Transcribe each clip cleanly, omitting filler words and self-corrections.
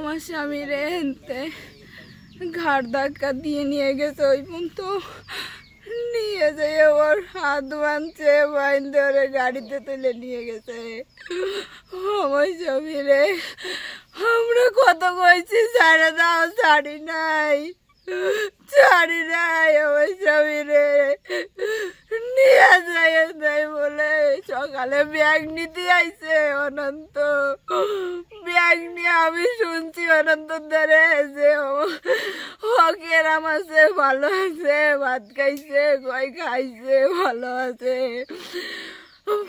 আমার স্বামীর এনতে ঘাড় ধাক্কা দিয়ে নিয়ে গেছে, ওই পর্যন্ত নিয়ে যেয়ে ওর হাত বাঁধছে, বাইন্ধে ওরে গাড়িতে তুলে নিয়ে গেছে। আমার স্বামীরে আমরা কত কইছি ছাড়ে দাও, ছাড়ি নাই আমার স্বামীরে নিয়ে যায় নাই বলে সকালে ব্যাগ নিতে আইছে অনন্ত। ব্যাগ নিয়ে আমি শুনছি অনন্ত ধরে যে কেরাম আছে, ভালো আছে, ভাত খাইছে, কই খাইছে, ভালো আছে।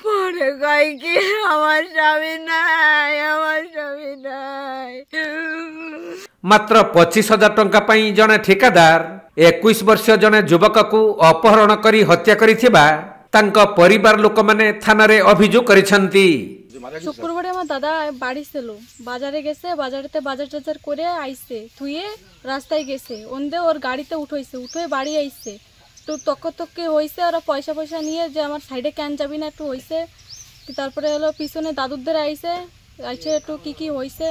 পরে কয় কি আমার স্বামী নাই, আমার স্বামী নাই। মাত্র 25,000 টঙ্কা পাই জনে ঠিকাদার 21 বর্ষীয় জনে যুবকକୁ অপহরণ করে হত্যা করিଥିବା তাଙ୍କ পরিবার লোকମାନେ থানারে অভিযোগ করেছেনতি। শুক্রবারে আমার দাদা বাড়ি ছিল, বাজারে গেছে, বাজারেতে বাজার টাজার করে আইছে, থুয়ে রাস্তায় গেছে, ওন্দে ওর গাড়িতে উঠেছে, উঠে বাড়ি আইছে, একটু তক্কে হয়েছে, ওরা পয়সা নিয়ে যে আমার সাইডে কেন যাবি না একটু হয়েছে। তারপরে হলো পিছনে দাদুদের আইছে একটু কি হয়েছে,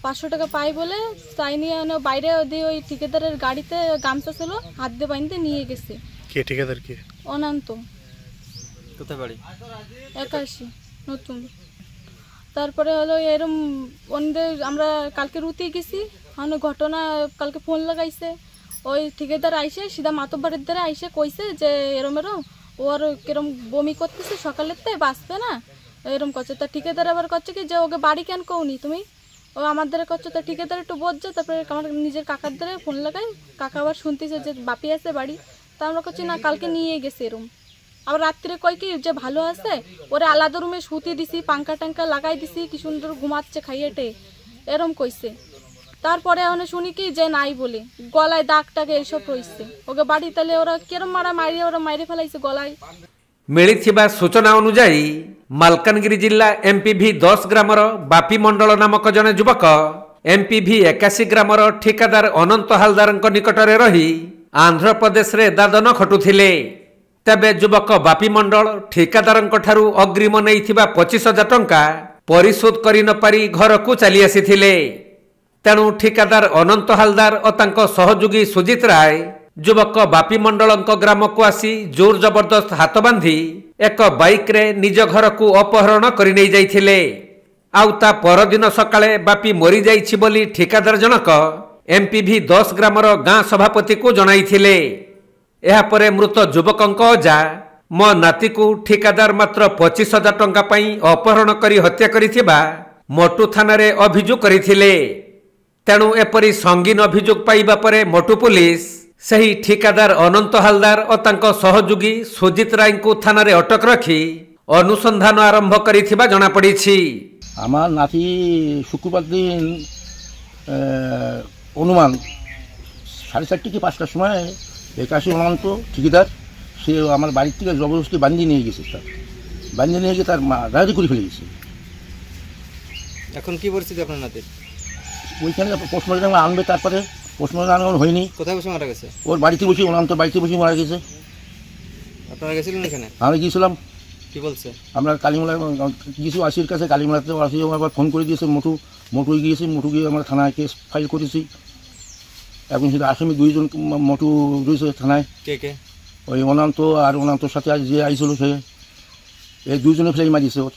500 টাকা পাই বলে তাই নিয়ে বাইরে দিয়ে ওই ঠিকাদারের গাড়িতে গামছা ছিল, হাত দিয়ে বাঁধতে নিয়ে গেছে। কে ঠিকাদার? কে? অনন্ত। কোথায় বাড়ি? 81 নতুন। তারপরে হলো এরম ওদের আমরা কালকে রুতে গেছি, ঘটনা কালকে ফোন লাগাইছে, ওই ঠিকাদার আইসে সিধা মাতব্বাড়ির দ্বারা আইসে কইছে যে এরম ওর কিরম বমি করতেছে, সকালেতে বাঁচবে না এরম করছে। তা ঠিকাদার আবার করছে কি যে ওকে বাড়ি কেন কওনি তুমি, ও আমার দ্বারা করছো। তা ঠিকাদার একটু বলছে, তারপরে আমার নিজের কাকার দ্বারা ফোন লাগাই, কাকা আবার শুনতেছে যে বাপি আছে বাড়ি। তা আমরা করছি না কালকে নিয়ে গেছে এরম। আবার রাত্রে কয় কি যে ভালো আছে, ওরে আলাদা রুমে শুতে দিছি, পাঙ্খা টাঙ্কা লাগাই দিছি, কি সুন্দর ঘুমাচ্ছে খাইয়েটে এরম কইছে। তারপরে আমি শুনি কি যে নাই বলে গলায় দাগ টাগে এইসব রয়েছে ওকে বাড়ি, তাহলে ওরা কেরম ওরা মাইরে ফেলাইছে গলায়। মিলিଥିବା সূচনা অনুযায়ী মালকানগিরি জিল্লা এমপিভি 10 গ্রামর বাপি মଣ୍ଡଳ নামক জনে যুবক এমপিভি 81 গ্রামর ঠিকাদার ଅନନ୍ତ ହାଲଦାରଙ୍କ ନିକଟରେ ରହି ଆନ୍ଧ୍ରପ୍ରଦେଶରେ ଦାଦନ ଖଟୁଥିଲେ। ତେବେ ଯୁବକ ବାପି ମଣ୍ଡଳ ଠିକାଦାରଙ୍କ ଠାରୁ ଅଗ୍ରିମ ନେଇଥିବା 25,000 ଟଙ୍କା ପରିଶୋଧ କରି ନପାରି ଘରକୁ ଚାଲି ଆସିଥିଲେ। ତେଣୁ ଠିକାଦାର ଅନନ୍ତ ହାଲଦାର ଓ ତାଙ୍କ ସହଯୋଗୀ ସୁଜିତ ରାୟ ଯୁବକ ବାପି ମଣ୍ଡଳଙ୍କ ଗ୍ରାମକୁ ଆସି ଜୋର ଜବରଦସ୍ତ ହାତ ବାନ୍ଧି ଏକ ବାଇକ୍ରେ ନିଜ ଘରକୁ ଅପହରଣ କରି ନେଇ ଯାଇଥିଲେ। ଆଉ ତା ପରଦିନ ସକାଳେ ବାପି ମରିଯାଇଛି ବୋଲି ଠିକାଦାର ଜଣକ ଏମପିଭି 10 ଗ୍ରାମର ଗାଁ ସଭାପତିକୁ ଜଣାଇଥିଲେ। ଏହାପରେ ମୃତ ଯୁବକଙ୍କ ଅଜା ମୋ ନାତିକୁ ଠିକାଦାର ମାତ୍ର 25,000 ଟଙ୍କା ପାଇଁ ଅପହରଣ କରି ହତ୍ୟା କରିଥିବା ମୋଟୁ ଥାନାରେ ଅଭିଯୋଗ କରିଥିଲେ। ତେଣୁ ଏପରି ସଙ୍ଗୀନ ଅଭିଯୋଗ ପାଇବା ପରେ ମୋଟୁ ପୁଲିସ ସେହି ଠିକାଦାର ଅନନ୍ତ ହାଲଦାର ଓ ତାଙ୍କ ସହଯୋଗୀ ସୁଜିତ ରାୟଙ୍କୁ ଥାନାରେ ଅଟକ ରଖି ଅନୁସନ୍ଧାନ ଆରମ୍ଭ କରିଥିବା ଜଣାପଡ଼ିଛି। আমার নাতি শুক্রবার দিন অনুমান 4:30 কি 5টার সময় 81 অনন্ত ঠিকাদার সে আমার বাড়ির থেকে জবরদস্তি বান্দি নিয়ে গেছে, তার বান্দি নিয়ে গিয়ে তার রাজি করে ফেলে গেছে। এখন কি পরিস্থিতি আপনার নাতির? ওইখানে পোস্টমর্টম আনবে, তারপরে পোস্টমর্টম আনানো হয়নি। কোথায় বসে মারা গেছে? ওর বাড়িতে বসে, অনন্ত বাড়িতে বসে মারা গেছে। আপনারা গেছিলেন এখানে? আমি গিয়েছিলাম। কি বলছে? আমরা কালীমোলা কিছু আসির কাছে, কালীমোলাতে আসি আবার ফোন করে দিয়েছে, মোটু গিয়েছে, মোটু গিয়ে আমরা থানায় কেস ফাইল করেছি। এখন শুধু আসামি 2 জন মোটু রয়েছে থানায়। কে কে? ওই অনন্ত আর অনন্তর সাথে যে আইছিল সে, এই 2 জনে ফেলে মারিয়েছে, ওর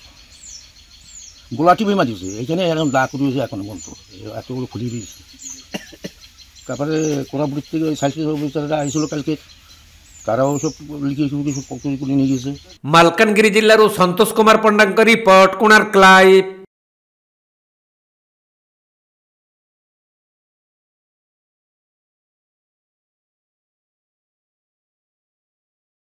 গোলা টিপে মারিয়েছে, এইখানে এরকম দাগ করিয়েছে এখনো পর্যন্ত, এতগুলো খুলিয়ে দিয়েছে। তারপরে কোরাপুর থেকে ওই সাইকেল অফিসাররা আইছিল কালকে, তারাও সব লিখিয়ে সব করে নিয়ে গেছে। Malkangiri জিল্লার Santosh Kumar পণ্ডাଙ୍କ report, কোଣାର୍କ live.